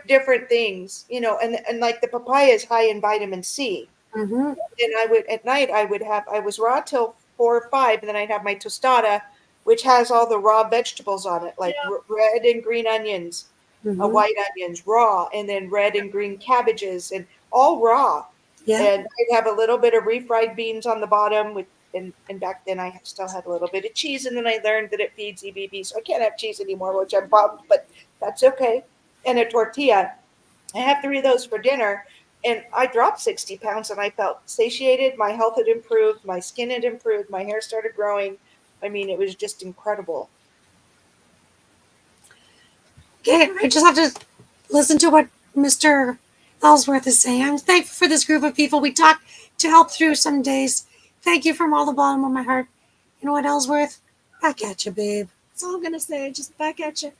different things, and like the papaya is high in vitamin C. mm-hmm. And at night I was raw till 4 or 5, and then I'd have my tostada, which has all the raw vegetables on it, like red and green onions, white onions raw, and then red and green cabbages, and all raw. Yeah. And I'd have a little bit of refried beans on the bottom with. And back then I still had a little bit of cheese, and then I learned that it feeds EBV, so I can't have cheese anymore, which I'm bummed, but that's okay. And a tortilla. I have 3 of those for dinner, and I dropped 60 pounds, and I felt satiated. My health had improved. My skin had improved. My hair started growing. I mean, it was just incredible. Okay, I just have to listen to what Mr. Ellsworth is saying. I'm thankful for this group of people we talk to help through some days. Thank you from all the bottom of my heart. You know what, Ellsworth? Back at you, babe. That's all I'm going to say. Just back at you.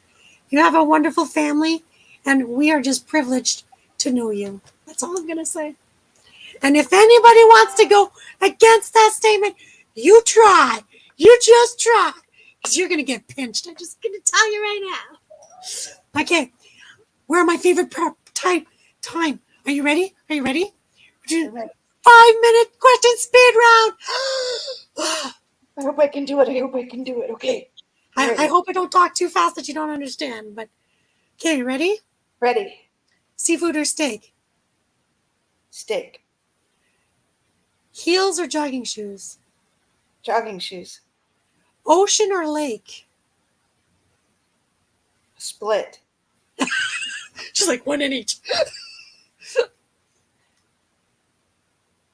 You have a wonderful family, and we are just privileged to know you. That's all I'm going to say. And if anybody wants to go against that statement, you try. You just try. Because you're going to get pinched. I'm just going to tell you right now. Okay. We're on my favorite time. Are you ready? Are you ready? 5-minute question speed round. I hope I can do it. Okay. I hope I don't talk too fast that you don't understand. But okay, ready? Ready. Seafood or steak? Steak. Heels or jogging shoes? Jogging shoes. Ocean or lake? Split. She's like, one in each.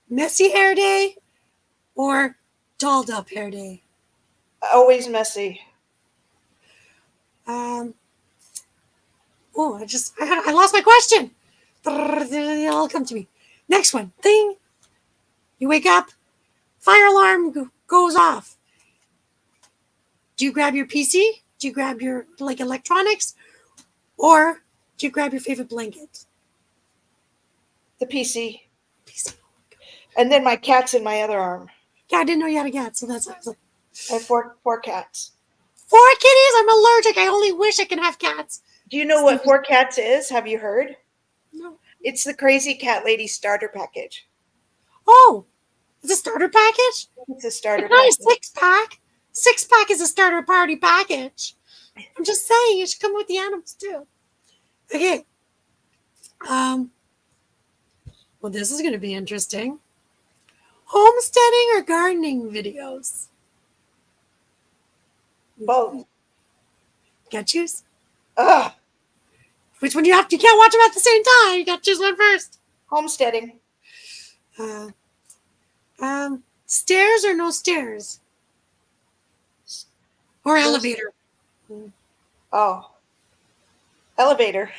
Messy hair day or dolled up hair day? Always messy. Oh, I lost my question. It'll come to me. Next one. Thing. You wake up, fire alarm goes off. Do you grab your PC? Do you grab your electronics? Or do you grab your favorite blanket? The PC. PC. And then my cat's in my other arm. Yeah, I didn't know you had a cat, so that's I was like, I have four cats. 4 kitties? I'm allergic. I only wish I could have cats. Do you know what 4 cats is? Have you heard? No. It's the Crazy Cat Lady starter package. Oh, it's a starter package? It's a starter It's not package. a 6-pack. 6-pack is a starter party package. I'm just saying, you should come with the animals too. Okay. Well, this is going to be interesting. Homesteading or gardening videos? Both. Got to choose. Ugh. Which one do you have to? You can't watch them at the same time. You got to choose one first. Homesteading. Stairs or no stairs? Or elevator? Oh. Elevator.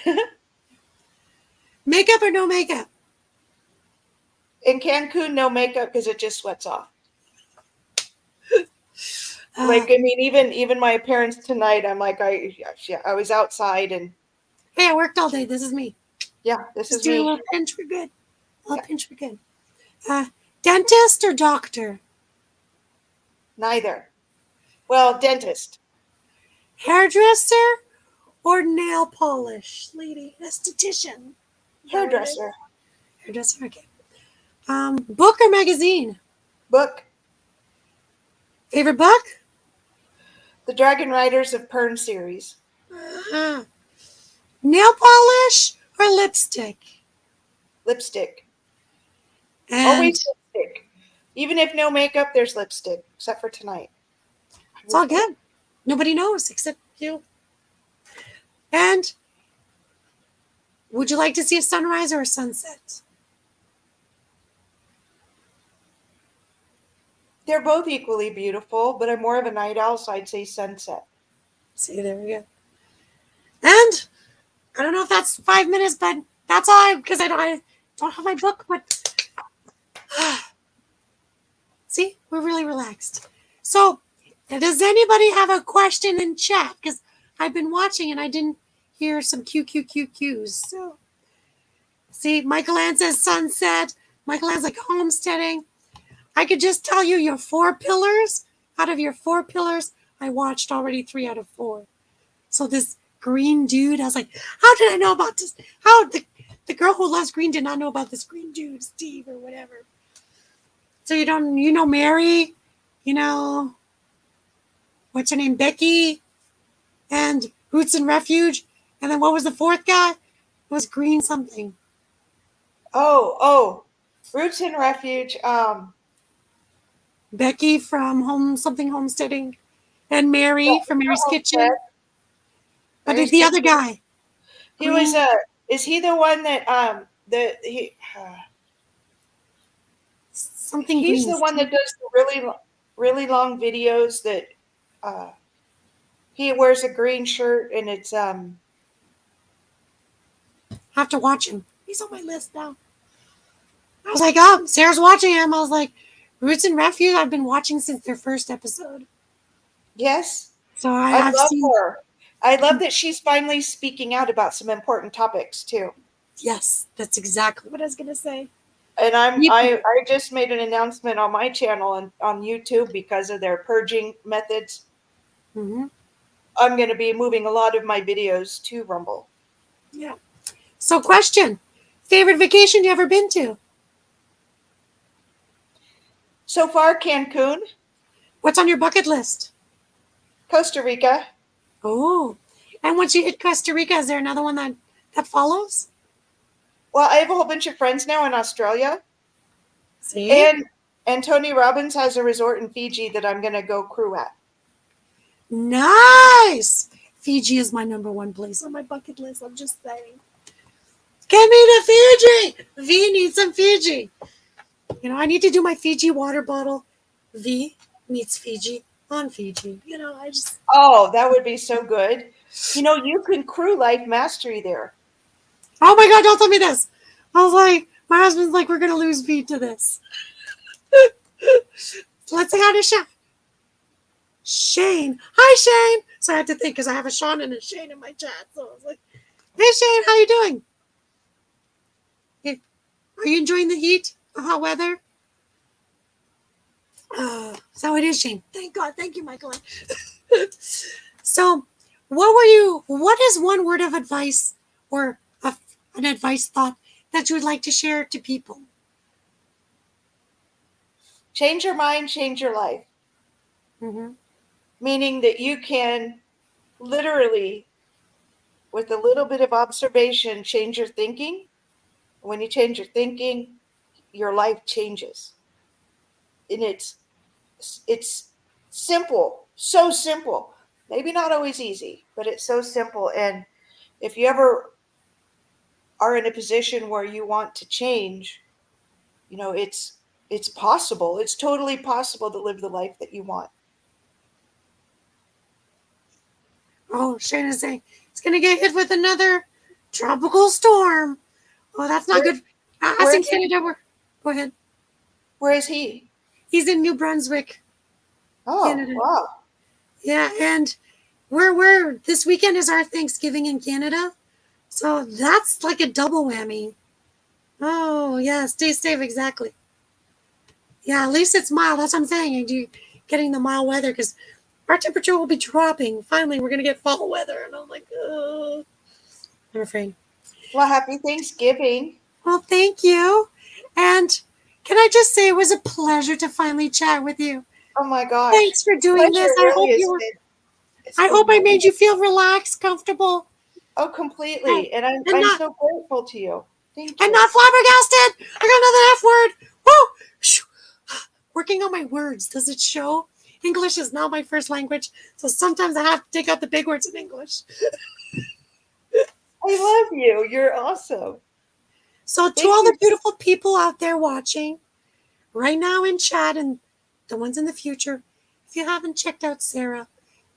Makeup or no makeup? In Cancun, no makeup because it just sweats off. Even my appearance tonight, I'm like, I was outside and. Hey, I worked all day. This is me. Yeah, this Just is do me. a little pinch, we're good. A little pinch, we're good. Dentist or doctor? Neither. Well, dentist. Hairdresser or nail polish lady? Esthetician. Hairdresser. Hairdresser, okay. Book or magazine? Book. Favorite book? The Dragon Riders of Pern series. Nail polish or lipstick? Lipstick. And Always lipstick. Even if no makeup, there's lipstick, except for tonight. it's all good. Nobody knows except you. And would you like to see a sunrise or a sunset? They're both equally beautiful, but I'm more of a night owl, so I'd say sunset. See, there we go. And I don't know if that's 5 minutes, but that's all because I don't have my book, but see, we're really relaxed. So, does anybody have a question in chat? Because I've been watching and I didn't hear some QQQQs. So, see, Michael Ann says sunset. Michael Ann's like homesteading. I could just tell you your 4 pillars. Out of your 4 pillars, I watched already 3 out of 4. So this green dude, I was like, how did I know about this? How the girl who loves green did not know about this green dude, Steve or whatever. So you know Mary, what's her name, Becky, and Roots and Refuge, and then what was the 4th guy? It was green something. Oh, Roots and Refuge. Becky from Homesteading, and Mary from Mary's Kitchen. But the other guy. He was is he the one that something he's green. the one that does the really long videos that he wears a green shirt and it's I have to watch him. He's on my list now. I was like, oh, Sarah's watching him. I was like, Roots and Refuge, I've been watching since their first episode. Yes. So I love her. I love that she's finally speaking out about some important topics too. Yes, that's exactly what I was gonna say. And I just made an announcement on my channel and on YouTube because of their purging methods. Mm-hmm. I'm going to be moving a lot of my videos to Rumble. Yeah. So, question: favorite vacation you ever been to? So far, Cancun. What's on your bucket list? Costa Rica. Oh, and once you hit Costa Rica, is there another one that follows? Well, I have a whole bunch of friends now in Australia. See? And Tony Robbins has a resort in Fiji that I'm going to go crew at. Nice! Fiji is my number one place on my bucket list. I'm just saying. Get me to Fiji! V needs some Fiji. You know, I need to do my Fiji water bottle. V meets Fiji on Fiji. You know, I just... Oh, that would be so good. You know, you can crew life mastery there. Oh my God, don't tell me this. I was like, my husband's like, we're going to lose V to this. Let's say hi to Shane. Shane. Hi, Shane. So I had to think because I have a Sean and a Shane in my chat. So I was like, hey, Shane, how you doing? Hey, are you enjoying the heat, the hot weather? So it is, Shane. Thank God. Thank you, Michael. So what is one word of advice or an advice thought that you would like to share to people? Change your mind, change your life. Mm-hmm. Meaning that you can literally, with a little bit of observation, change your thinking. When you change your thinking, your life changes. And it's simple, so simple. Maybe not always easy, but it's so simple. And if you ever are in a position where you want to change, you know, it's possible. It's totally possible to live the life that you want. Oh, Shane is saying it's going to get hit with another tropical storm. Oh, that's not Where, good. Us where in is he? Canada, go ahead. Where is he? He's in New Brunswick, Oh, Canada. wow. Yeah, and we're this weekend is our Thanksgiving in Canada. So that's like a double whammy. Oh, yeah, stay safe, exactly. Yeah, at least it's mild. That's what I'm saying. You getting the mild weather because our temperature will be dropping. Finally, we're going to get fall weather. And I'm like, oh, I'm afraid. Well, happy Thanksgiving. Well, thank you. And can I just say it was a pleasure to finally chat with you. Oh my gosh. Thanks for doing Pleasure this. really has been, it's I been hope I wonderful. made you feel relaxed, comfortable, Oh, and, completely. And and I'm not so grateful to you. Thank and you. not flabbergasted. I got another F word. Woo! Working on my words. Does it show? English is not my first language, so sometimes I have to take out the big words in English. I love you. You're awesome. So to Thank all the you. beautiful people out there watching right now in chat and the ones in the future, if you haven't checked out Sarah,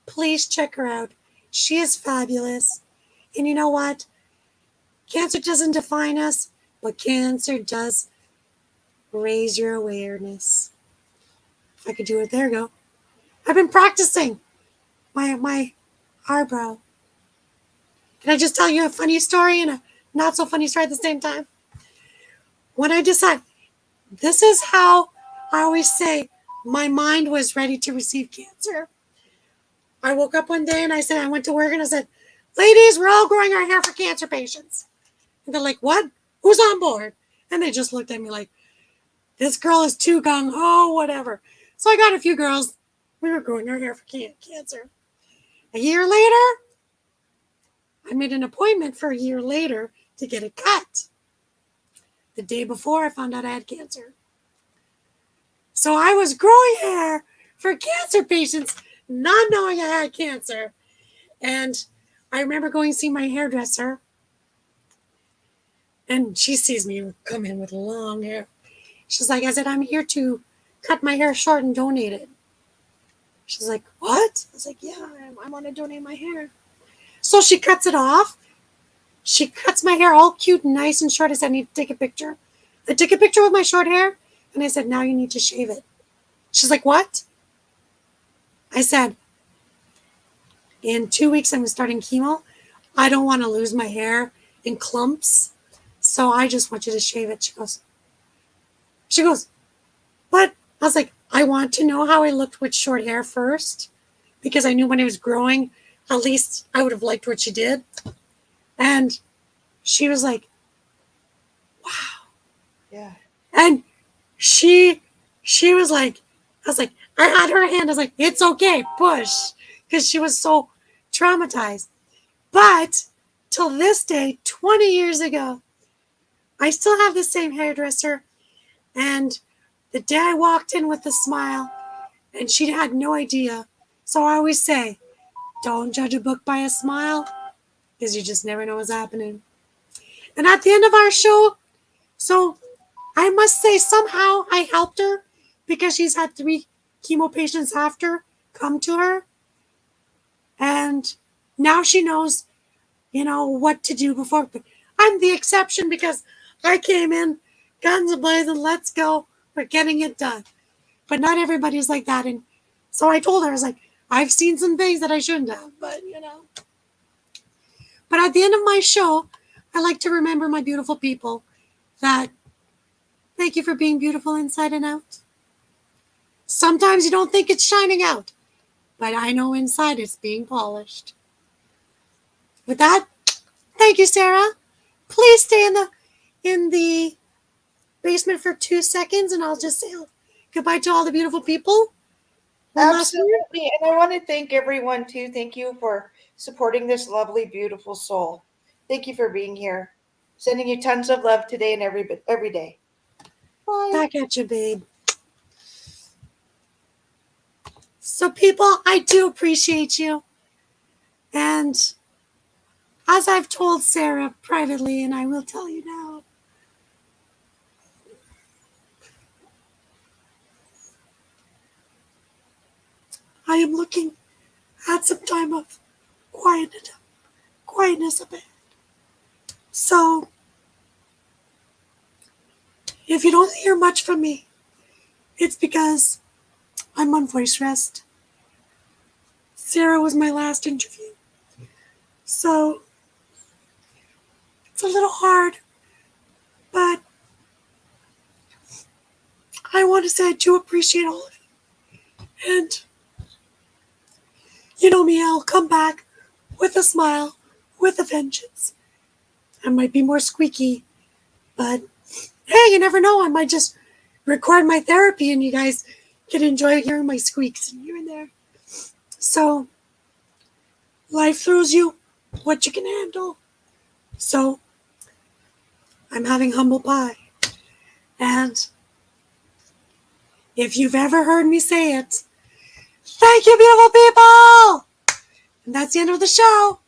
please check her out. She is fabulous. And you know what? Cancer doesn't define us, but cancer does raise your awareness. If I could do it, there you go. I've been practicing my eyebrow. Can I just tell you a funny story and a not so funny story at the same time? When I decided, this is how I always say my mind was ready to receive cancer. I woke up one day and I said, I went to work and I said, ladies, we're all growing our hair for cancer patients. And they're like, what? Who's on board? And they just looked at me like, this girl is too gung ho, whatever. So I got a few girls. We were growing our hair for cancer. A year later, I made an appointment for a year later to get it cut. The day before, I found out I had cancer. So I was growing hair for cancer patients, not knowing I had cancer. And I remember going to see my hairdresser, and she sees me come in with long hair. She's like, I said, I'm here to cut my hair short and donate it. She's like, what? I was like, yeah, I want to donate my hair. So she cuts it off. She cuts my hair all cute and nice and short. I said, I need to take a picture. I took a picture with my short hair, and I said, now you need to shave it. She's like, what? I said, in 2 weeks, I'm starting chemo. I don't want to lose my hair in clumps, so I just want you to shave it. She goes, but I was like, I want to know how I looked with short hair first, because I knew when it was growing, at least I would have liked what she did. And she was like, wow. Yeah. And she was like, I was like, I had her hand. I was like, it's okay, push, because she was so traumatized. But till this day, 20 years ago, I still have the same hairdresser. And the day I walked in with a smile, and she had no idea. So I always say, Don't judge a book by a smile, because you just never know what's happening. And at the end of our show, so I must say somehow I helped her because she's had 3 chemo patients after come to her. And now she knows, what to do before. I'm the exception because I came in, guns a-blazing, let's go, we're getting it done. But not everybody's like that. And so I told her, I was like, I've seen some things that I shouldn't have, but But at the end of my show, I like to remember my beautiful people that thank you for being beautiful inside and out. Sometimes you don't think it's shining out, but I know inside it's being polished. With that, thank you, Sarah. Please stay in the basement for 2 seconds, and I'll just say goodbye to all the beautiful people. Absolutely. And I want to thank everyone too. Thank you for supporting this lovely, beautiful soul. Thank you for being here. Sending you tons of love today and every day. Bye. Back at you, babe. So, people, I do appreciate you. And as I've told Sarah privately, and I will tell you now, I am looking at some time of quietness a bit. So, if you don't hear much from me, it's because I'm on voice rest. Sarah was my last interview. So, it's a little hard, but I want to say I do appreciate all of you. And you know me, I'll come back with a smile, with a vengeance. I might be more squeaky, but hey, you never know. I might just record my therapy and you guys can enjoy hearing my squeaks and here and there. So, life throws you what you can handle. So, I'm having humble pie. And if you've ever heard me say it, thank you, beautiful people! And that's the end of the show.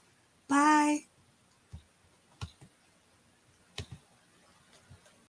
Bye.